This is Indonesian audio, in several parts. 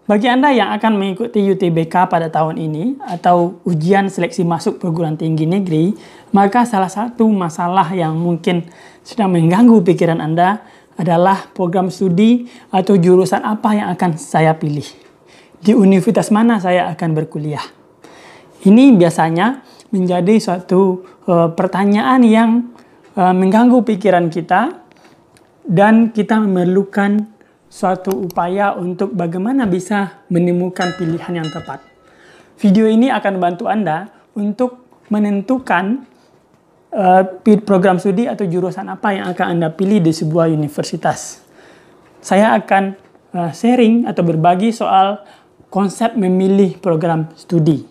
Bagi Anda yang akan mengikuti UTBK pada tahun ini atau ujian seleksi masuk perguruan tinggi negeri, maka salah satu masalah yang mungkin sedang mengganggu pikiran Anda adalah program studi atau jurusan apa yang akan saya pilih. Di universitas mana saya akan berkuliah? Ini biasanya menjadi suatu pertanyaan yang mengganggu pikiran kita dan kita memerlukan suatu upaya untuk bagaimana bisa menemukan pilihan yang tepat. Video ini akan membantu Anda untuk menentukan program studi atau jurusan apa yang akan Anda pilih di sebuah universitas. Saya akan sharing atau berbagi soal konsep memilih program studi.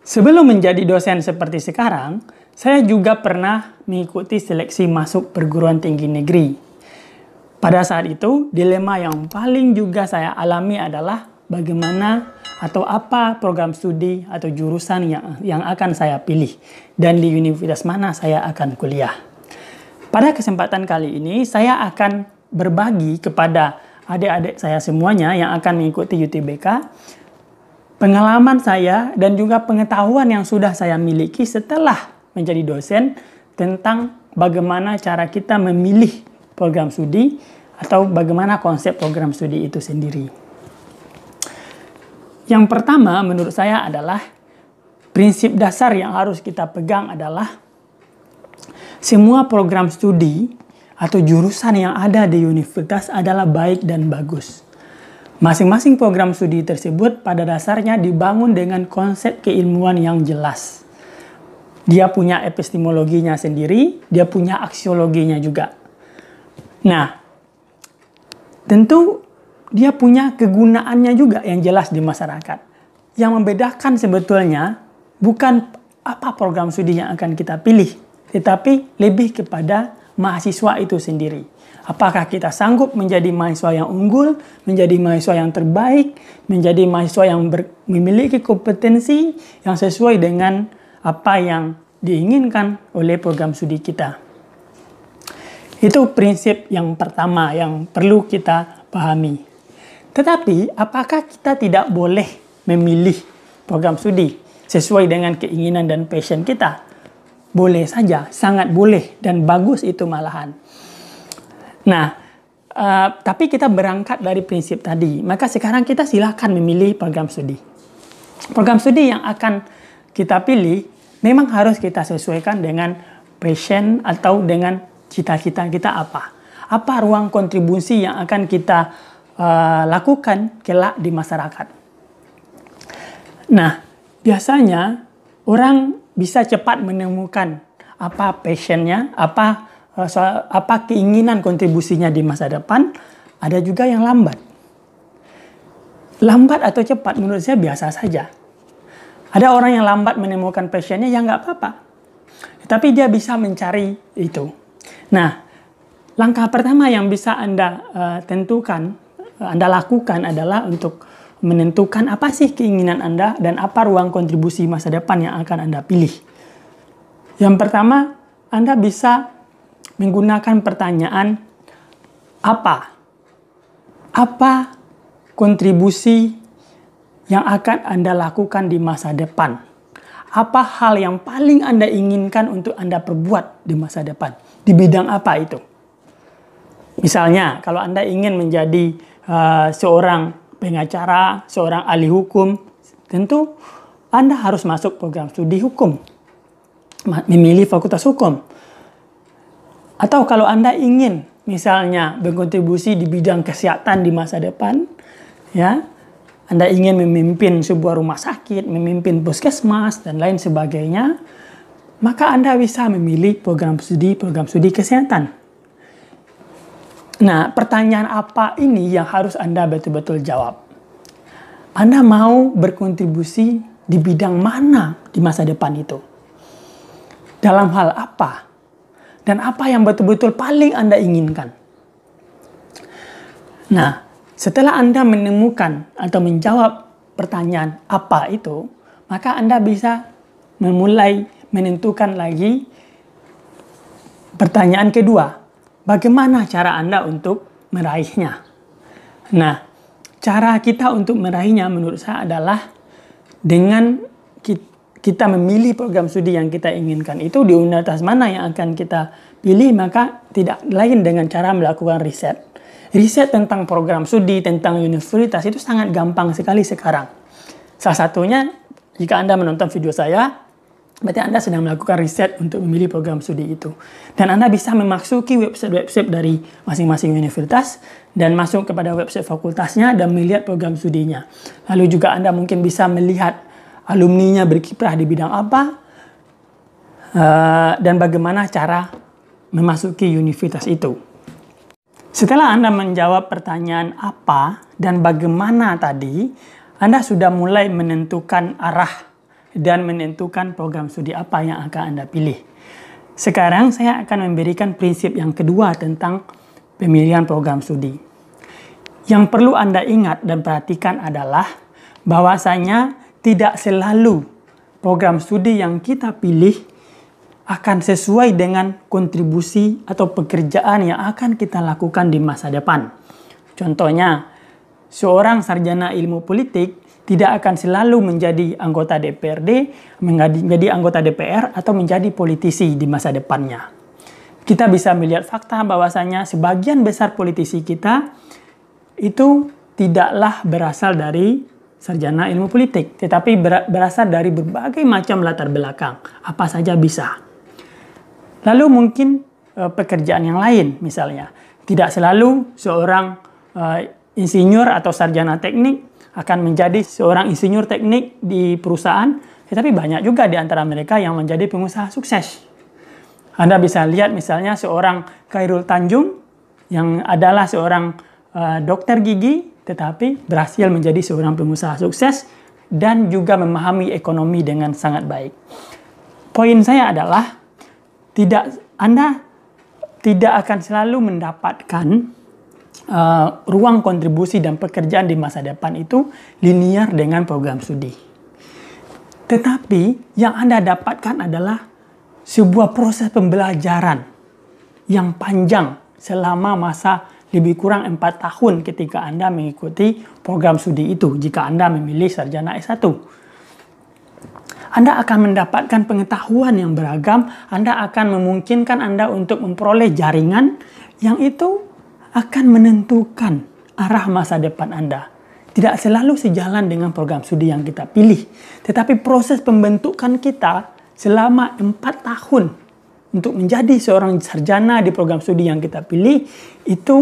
Sebelum menjadi dosen seperti sekarang, saya juga pernah mengikuti seleksi masuk perguruan tinggi negeri. Pada saat itu, dilema yang paling juga saya alami adalah bagaimana atau apa program studi atau jurusan yang akan saya pilih dan di universitas mana saya akan kuliah. Pada kesempatan kali ini, saya akan berbagi kepada adik-adik saya semuanya yang akan mengikuti UTBK pengalaman saya dan juga pengetahuan yang sudah saya miliki setelah menjadi dosen tentang bagaimana cara kita memilih program studi atau bagaimana konsep program studi itu sendiri. Yang pertama menurut saya adalah prinsip dasar yang harus kita pegang adalah semua program studi atau jurusan yang ada di universitas adalah baik dan bagus. Masing-masing program studi tersebut pada dasarnya dibangun dengan konsep keilmuan yang jelas. Dia punya epistemologinya sendiri, dia punya aksiologinya juga. Nah, tentu dia punya kegunaannya juga yang jelas di masyarakat. Yang membedakan sebetulnya bukan apa program studi yang akan kita pilih, tetapi lebih kepada mahasiswa itu sendiri. Apakah kita sanggup menjadi mahasiswa yang unggul, menjadi mahasiswa yang terbaik, menjadi mahasiswa yang memiliki kompetensi yang sesuai dengan apa yang diinginkan oleh program studi kita. Itu prinsip yang pertama yang perlu kita pahami. Tetapi, apakah kita tidak boleh memilih program studi sesuai dengan keinginan dan passion kita? Boleh saja, sangat boleh dan bagus itu malahan. Nah, tapi kita berangkat dari prinsip tadi. Maka sekarang kita silakan memilih program studi. Program studi yang akan kita pilih memang harus kita sesuaikan dengan passion atau dengan cita-cita kita apa. Apa ruang kontribusi yang akan kita lakukan kelak di masyarakat. Nah, biasanya orang bisa cepat menemukan apa passionnya, apa keinginan kontribusinya di masa depan. Ada juga yang lambat. Lambat atau cepat menurut saya biasa saja. Ada orang yang lambat menemukan passionnya, ya nggak apa-apa. Tapi dia bisa mencari itu. Nah, langkah pertama yang bisa Anda Anda lakukan adalah untuk menentukan apa sih keinginan Anda dan apa ruang kontribusi masa depan yang akan Anda pilih. Yang pertama, Anda bisa menggunakan pertanyaan apa kontribusi yang akan Anda lakukan di masa depan. Apa hal yang paling Anda inginkan untuk Anda perbuat di masa depan? Di bidang apa itu? Misalnya, kalau Anda ingin menjadi seorang pengacara, seorang ahli hukum, tentu Anda harus masuk program studi hukum, memilih fakultas hukum. Atau kalau Anda ingin misalnya berkontribusi di bidang kesehatan di masa depan, ya, Anda ingin memimpin sebuah rumah sakit, memimpin puskesmas dan lain sebagainya, maka Anda bisa memilih program studi kesehatan. Nah, pertanyaan apa ini yang harus Anda betul-betul jawab? Anda mau berkontribusi di bidang mana di masa depan itu? Dalam hal apa? Dan apa yang betul-betul paling Anda inginkan? Nah, setelah Anda menemukan atau menjawab pertanyaan apa itu, maka Anda bisa memulai menentukan lagi pertanyaan kedua. Bagaimana cara Anda untuk meraihnya? Nah, cara kita untuk meraihnya menurut saya adalah dengan kita memilih program studi yang kita inginkan itu di universitas mana yang akan kita pilih, maka tidak lain dengan cara melakukan riset. Riset tentang program studi, tentang universitas itu sangat gampang sekali sekarang. Salah satunya, jika Anda menonton video saya, berarti Anda sedang melakukan riset untuk memilih program studi itu. Dan Anda bisa memasuki website-website dari masing-masing universitas dan masuk kepada website fakultasnya dan melihat program studinya. Lalu juga Anda mungkin bisa melihat alumninya berkiprah di bidang apa, dan bagaimana cara memasuki universitas itu. Setelah Anda menjawab pertanyaan apa dan bagaimana tadi, Anda sudah mulai menentukan arah dan menentukan program studi apa yang akan Anda pilih. Sekarang saya akan memberikan prinsip yang kedua tentang pemilihan program studi. Yang perlu Anda ingat dan perhatikan adalah bahwasanya tidak selalu program studi yang kita pilih akan sesuai dengan kontribusi atau pekerjaan yang akan kita lakukan di masa depan. Contohnya, seorang sarjana ilmu politik tidak akan selalu menjadi anggota DPRD, menjadi anggota DPR, atau menjadi politisi di masa depannya. Kita bisa melihat fakta bahwasanya sebagian besar politisi kita itu tidaklah berasal dari sarjana ilmu politik, tetapi berasal dari berbagai macam latar belakang, apa saja bisa. Lalu mungkin pekerjaan yang lain misalnya, tidak selalu seorang insinyur atau sarjana teknik akan menjadi seorang insinyur teknik di perusahaan, tetapi banyak juga di antara mereka yang menjadi pengusaha sukses. Anda bisa lihat misalnya seorang Khairul Tanjung yang adalah seorang dokter gigi, tetapi berhasil menjadi seorang pengusaha sukses dan juga memahami ekonomi dengan sangat baik. Poin saya adalah Anda tidak akan selalu mendapatkan ruang kontribusi dan pekerjaan di masa depan itu linear dengan program studi. Tetapi yang Anda dapatkan adalah sebuah proses pembelajaran yang panjang selama masa lebih kurang 4 tahun ketika Anda mengikuti program studi itu, jika Anda memilih sarjana S1. Anda akan mendapatkan pengetahuan yang beragam, Anda akan memungkinkan Anda untuk memperoleh jaringan yang itu akan menentukan arah masa depan Anda. Tidak selalu sejalan dengan program studi yang kita pilih, tetapi proses pembentukan kita selama 4 tahun untuk menjadi seorang sarjana di program studi yang kita pilih, itu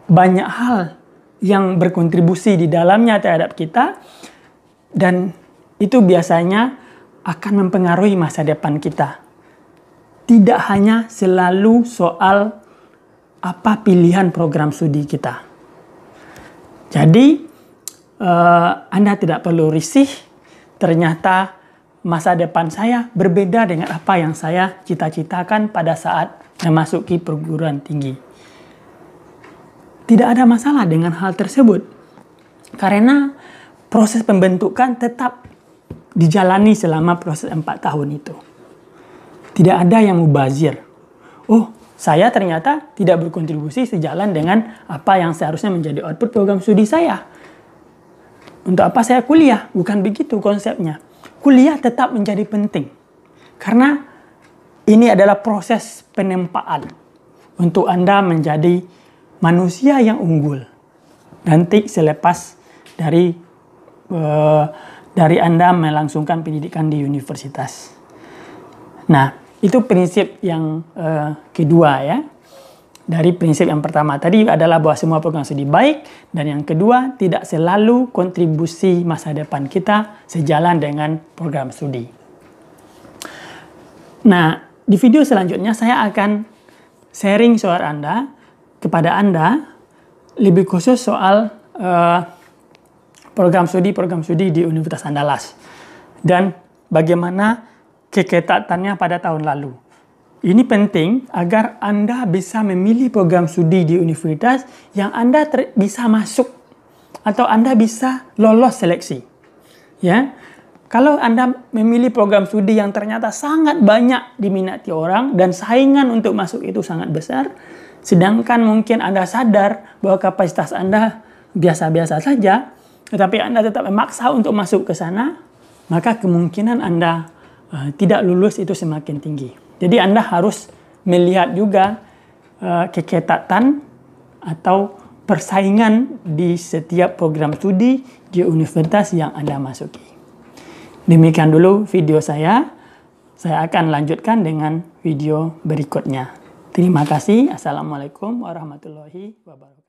banyak hal yang berkontribusi di dalamnya terhadap kita, dan itu biasanya akan mempengaruhi masa depan kita. Tidak hanya selalu soal apa pilihan program studi kita. Jadi, Anda tidak perlu risih, ternyata masa depan saya berbeda dengan apa yang saya cita-citakan pada saat memasuki perguruan tinggi. Tidak ada masalah dengan hal tersebut, karena proses pembentukan tetap dijalani selama proses 4 tahun itu. Tidak ada yang mubazir. Oh, saya ternyata tidak berkontribusi sejalan dengan apa yang seharusnya menjadi output program studi saya. Untuk apa saya kuliah? Bukan begitu konsepnya. Kuliah tetap menjadi penting, karena ini adalah proses penempaan untuk Anda menjadi manusia yang unggul nanti selepas dari Anda melangsungkan pendidikan di universitas. Nah, itu prinsip yang kedua ya. Dari prinsip yang pertama tadi adalah bahwa semua program studi baik, dan yang kedua tidak selalu kontribusi masa depan kita sejalan dengan program studi. Nah, di video selanjutnya saya akan sharing kepada Anda lebih khusus soal program studi di Universitas Andalas dan bagaimana keketatannya pada tahun lalu. Ini penting agar Anda bisa memilih program studi di universitas yang Anda bisa masuk atau Anda bisa lolos seleksi. Ya. Kalau Anda memilih program studi yang ternyata sangat banyak diminati orang dan saingan untuk masuk itu sangat besar, sedangkan mungkin Anda sadar bahwa kapasitas Anda biasa-biasa saja, tetapi Anda tetap memaksa untuk masuk ke sana, maka kemungkinan Anda tidak lulus itu semakin tinggi. Jadi Anda harus melihat juga keketatan atau persaingan di setiap program studi di universitas yang Anda masuki. Demikian dulu video saya. Saya akan lanjutkan dengan video berikutnya. Terima kasih. Assalamualaikum warahmatullahi wabarakatuh.